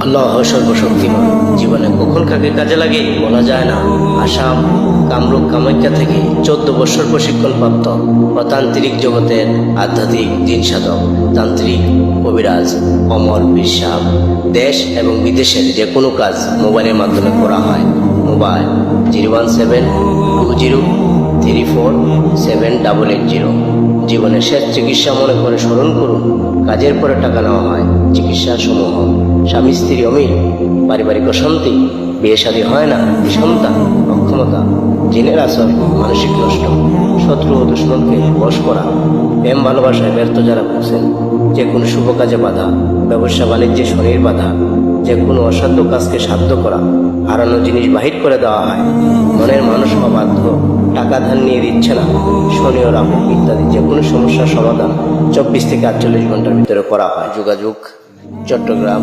আল্লাহ সর্বশক্তিমান। জীবনে কখন কাকে কাজে লাগে বলা যায় না। আসাম কামরূপ কামাখ্যা থেকে 14 বছর প্রশিক্ষণপ্রাপ্ত ও তান্ত্রিক জগতের আধ্যাত্মিক দিন সাধক তান্ত্রিক কবিরাজ অমর বিশ্বাস দেশ এবং বিদেশের যে কোনো কাজ মোবাইলের মাধ্যমে করা হয়। মোবাইল 01720347880। জীবনের শেষ চিকিৎসা মনে করে স্মরণ করুন। কাজের পরে টাকা নেওয়া হয়। চিকিৎসা সমূহ: স্বামী স্ত্রী অমিল, পারিবারিক অশান্তি, বিয়ে শাদী হয় না, সন্তান, অক্ষমতা, জিনের আসর, মানসিক নষ্ট, শত্রু ও দুশ্মনকে বশ করা, প্রেম ভালোবাসায় ব্যর্থ যারা ভুগছেন, যে কোনো শুভ কাজে বাধা, ব্যবসা বাণিজ্যে শনির বাধা, যে কোনো অসাধ্য কাজকে সাধ্য করা, হারানো জিনিস বাহির করে দেওয়া হয়, মনের মানুষ অবাধ্য, টাকা ধার নিয়ে দিচ্ছে না, শনি ও রাহু ইত্যাদি যে কোনো সমস্যার সমাধান 24 থেকে 48 ঘন্টার ভিতরে করা হয়। যোগাযোগ চট্টগ্রাম